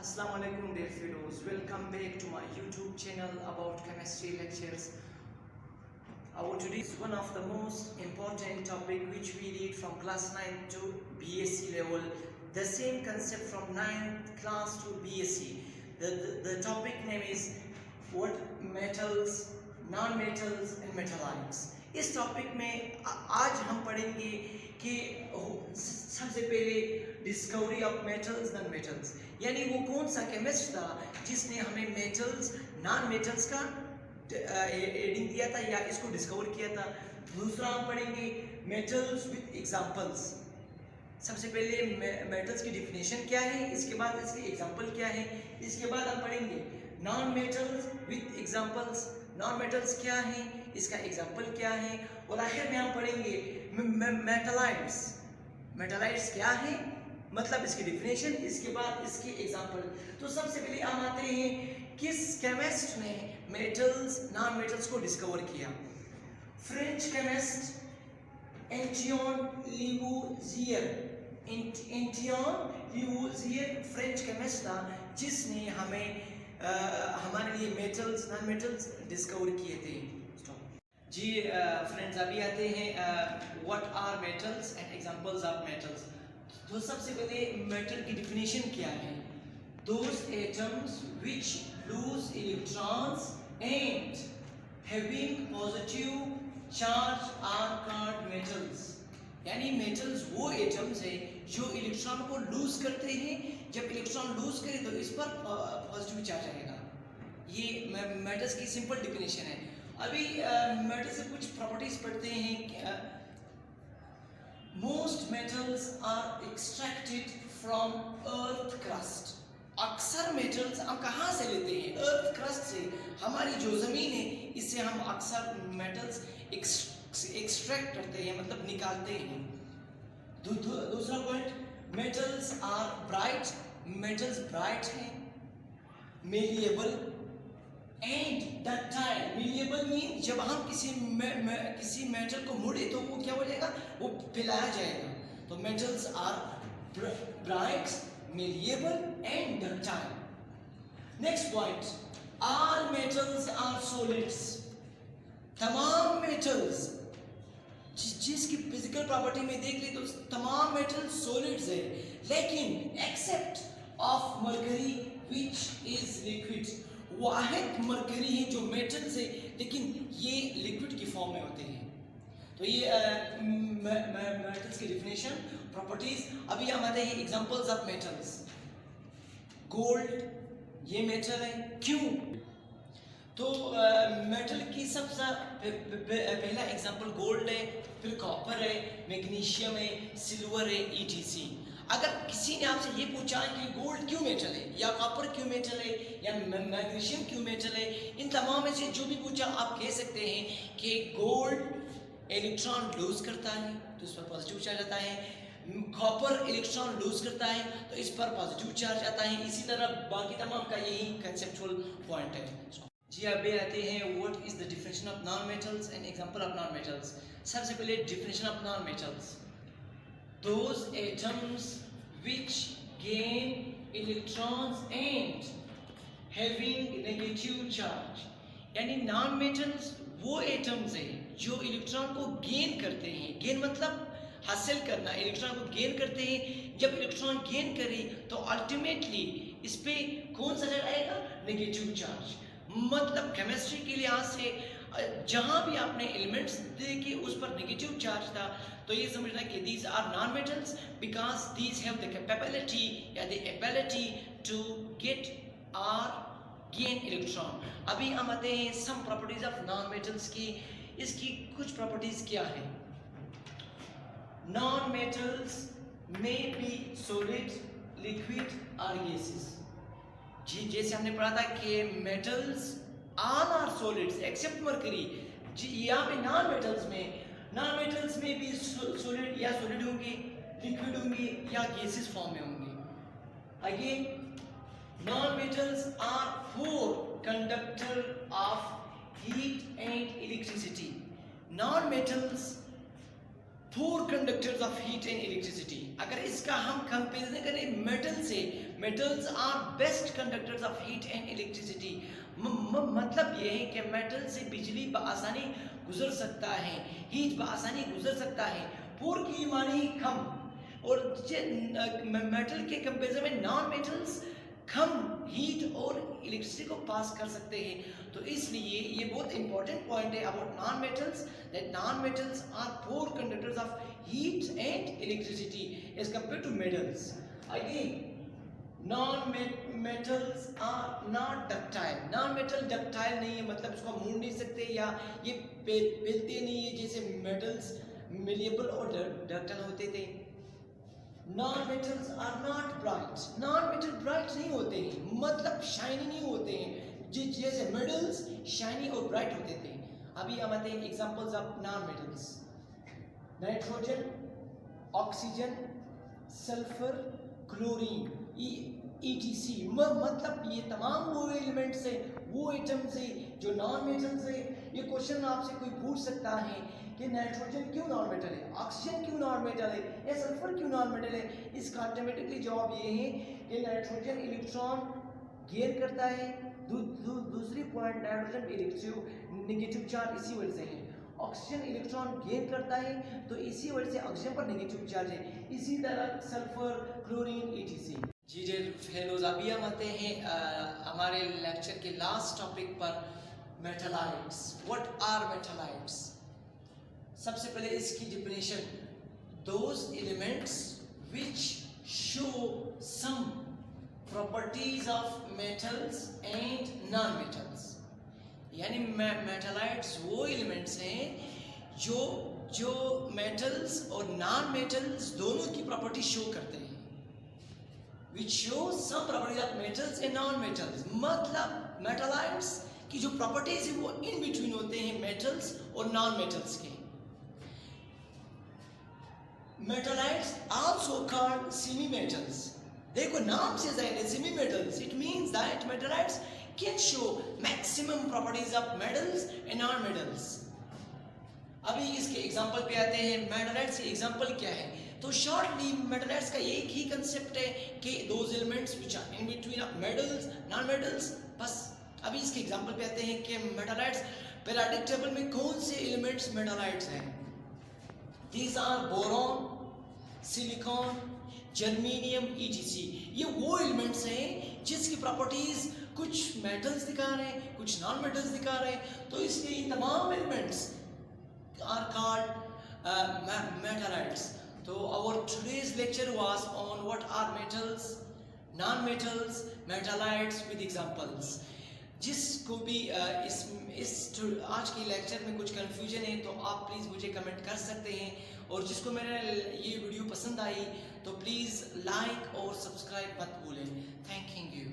Assalamu alaikum dear fellows, welcome back to my YouTube channel about chemistry lectures. Our today is one of the most important topic which we read from class 9 to BSc level. The same concept from 9th class to BSc. The topic name is what metals, non-metals and metallics. इस topic में आज हम पढ़ेंगे कि सबसे पहले discovery of metals non metals, यानी वो कौन सा केमिस्ट था जिसने हमें मेटल्स नॉन मेटल्स का एडिंग दिया था या इसको डिस्कवर किया था। दूसरा हम पढ़ेंगे मेटल्स विद एग्जांपल्स। सबसे पहले मेटल्स की डिफिनेशन क्या है, इसके बाद इसके एग्जांपल क्या है, इसके बाद हम पढ़ेंगे non metals with examples. Non metals क्या है, इसका एग्जांपल क्या है, और आखिर में हम पढ़ेंगे मेटालाइट्स। मेटालाइट्स क्या है, मतलब इसकी डिफिनेशन, इसके बाद इसके एग्जांपल। तो सबसे पहले हम आते हैं किस केमिस्ट ने मेटल्स नॉन मेटल्स को डिस्कवर किया। French chemist Antoine Lavoisier. Antoine Lavoisier French chemist था जिसने हमें हमारे लिए मेटल्स नॉन मेटल्स डिस्कवर किए थे। जी फ्रेंड्स, अभी आते हैं what are metals and examples of metals. तो सबसे पहले मेटल की डिफिनेशन क्या है। Those atoms which lose electrons and having positive charge are called metals. यानी मेटल्स वो एटम्स है जो इलेक्ट्रॉन को लूज करते हैं। जब इलेक्ट्रॉन लूज करे तो इस पर पॉजिटिव चार्ज आएगा। ये मेटल्स की सिंपल डिफिनेशन है। अभी मेटल्स से कुछ प्रॉपर्टीज पढ़ते हैं। Most metals are extracted from earth crust. अक्सर मेटल्स हम कहाँ से लेते हैं? अर्थ क्रस्ट से। हमारी जो जमीन है इससे हम अक्सर मेटल्स एक्सट्रैक्ट करते हैं, मतलब निकालते हैं। दूसरा point, metals are bright. Metals bright हैं, malleable and ductile. Malleable mean जब हम किसी मेटल को मोड़े तो वो क्या हो जाएगा, वो फैलाया जाएगा। तो metals are bright, malleable and ductile. Next point, all metals are solids. तमाम मेटल्स जिसकी फिजिकल प्रॉपर्टी में देख ले तो तमाम मेटल सॉलिड्स है, लेकिन except of mercury which is liquid. वाहिद मरकरी है जो मेटल्स है लेकिन ये लिक्विड की फॉर्म में होते हैं। तो ये मेटल्स की डिफिनेशन, प्रॉपर्टीज। अभी हम आते हैं एग्जांपल्स ऑफ मेटल्स। गोल्ड ये मेटल है, क्यों? तो मेटल की सबसे पहला एग्जांपल गोल्ड है, फिर कॉपर है, मैग्नीशियम है, सिल्वर है, ईटीसी। अगर किसी ने आपसे ये पूछा कि गोल्ड क्यों मेटल है, या कॉपर क्यों मेटल है, या मैग्नीशियम क्यों मेटल है, इन तमाम में से जो भी पूछा आप कह सकते हैं कि गोल्ड इलेक्ट्रॉन लूज करता है तो इस पर पॉजिटिव चार्ज आता है। कॉपर इलेक्ट्रॉन लूज करता है तो इस पर पॉजिटिव चार्ज आता है। इसी तरह बाकी तमाम का यही कंसेप्चुअल पॉइंट है। जी अभी आते हैं what is the definition of non metals and example of non metals. सबसे पहले definition of non metals, those atoms which gain electrons and having negative charge. यानी नॉन मेटल्स वो एटम्स हैं जो इलेक्ट्रॉन को गेन करते हैं। गेन मतलब हासिल करना, इलेक्ट्रॉन को गेन करते हैं। जब इलेक्ट्रॉन गेन करे तो अल्टीमेटली इस पे कौन सा चार्ज आएगा? Negative charge. मतलब केमिस्ट्री के लिहाज से जहां भी आपने एलिमेंट्स देखे उस पर नेगेटिव चार्ज था, तो ये समझना कि these are non metals because these have the capability या the ability to get or gain electron. अभी हम आते हैं some properties of non metals की। इसकी कुछ प्रॉपर्टीज क्या है? Non metals may be solid, liquid और गैसेस। जी जैसे हमने पढ़ा था कि metals all are solids except mercury. जी यहाँ पे नॉन मेटल्स में भी सॉलिड या सॉलिड होंगे, लिक्विड होंगे या गैसेस फॉर्म में होंगे। Again non metals are poor conductor of heat and electricity. Non metals poor conductors of heat and electricity. अगर इसका हम कंपेरिजन करें मेटल से, metals are best conductors of heat and electricity. मतलब ये है कि मेटल से बिजली बआसानी गुजर सकता है, हीट बआसानी गुजर सकता है। पूर की मानी कम, और मेटल के कंपेरिजन में नॉन मेटल्स कम हीट और इलेक्ट्रिसिटी को पास कर सकते हैं। तो इसलिए ये बहुत इंपॉर्टेंट पॉइंट है about non metals, that non metals are poor conductors of heat and electricity as compare to metals. Again non-metals are not ductile। non-metal ductile नहीं है, मतलब इसको मोड़ नहीं सकते या ये पिघलते नहीं है जैसे metals malleable और ductile होते थे। non-metals are not bright। non-metal bright नहीं होते हैं, मतलब shiny नहीं होते हैं जैसे metals shiny और bright होते थे। अभी हम आते हैं examples of non-metals। Nitrogen, oxygen, sulphur, chlorine, ETC। मतलब ये तमाम वो एलिमेंट्स है, वो एटम्स है जो नॉन मेटल्स है। ये क्वेश्चन आपसे कोई पूछ सकता है कि नाइट्रोजन क्यों नॉन मेटल है, ऑक्सीजन क्यों नॉन मेटल है, या सल्फर क्यों नॉन मेटल है। इसका ऑटोमेटिकली जवाब ये है कि नाइट्रोजन इलेक्ट्रॉन गेन करता है, दूसरी point nitrogen electro negative charge इसी वजह से है। ऑक्सीजन इलेक्ट्रॉन गेन करता है तो इसी वजह से ऑक्सीजन पर नेगेटिव चार्ज है। इसी तरह सल्फर, क्लोरीन, ETC। जी फेलोज, अभी हम आते हैं हमारे लेक्चर के लास्ट टॉपिक पर, मेटालाइट्स। What are मेटालाइट्स? सबसे पहले इसकी definition, those elements which show some properties of metals and non metals. यानी मेटालाइट्स वो एलिमेंट्स हैं जो मेटल्स और नॉन मेटल्स दोनों की प्रॉपर्टी शो करते हैं। which shows some properties of metals and non-metals। मतलब मेटालाइट्स की जो प्रॉपर्टीज है वो इन बिटवीन होते हैं मेटल्स और नॉन मेटल्स के। Metalloids also called semi metals. देखो नाम से जाहिर है semi metals, it means that metalloids can show maximum properties of metals and non metals. अभी इसके एग्जांपल पे आते हैं। मेटालाइट्स के एग्जांपल क्या है? तो शॉर्टली मेटालाइट्स का एक ही कंसेप्ट है कि those elements which are in between of metals non metals, बस। अभी इसके एग्जांपल पे आते हैं कि मेटालाइट्स पीरियोडिक टेबल में कौन से एलिमेंट्स मेटालाइट्स हैं। These are boron, silicon, germanium, ETC। ये वो एलिमेंट्स हैं जिसकी प्रॉपर्टीज कुछ मेटल्स दिखा रहे हैं, कुछ नॉन मेटल्स दिखा रहे हैं। तो इसलिए तमाम elements are called metalloids. So our today's lecture was on what are metals, non-metals, metallites with examples। जिसको भी आज की लेक्चर में कुछ कंफ्यूजन है तो आप प्लीज़ मुझे कमेंट कर सकते हैं, और जिसको मेरा ये वीडियो पसंद आई तो प्लीज़ लाइक और सब्सक्राइब मत भूलें। Thank you.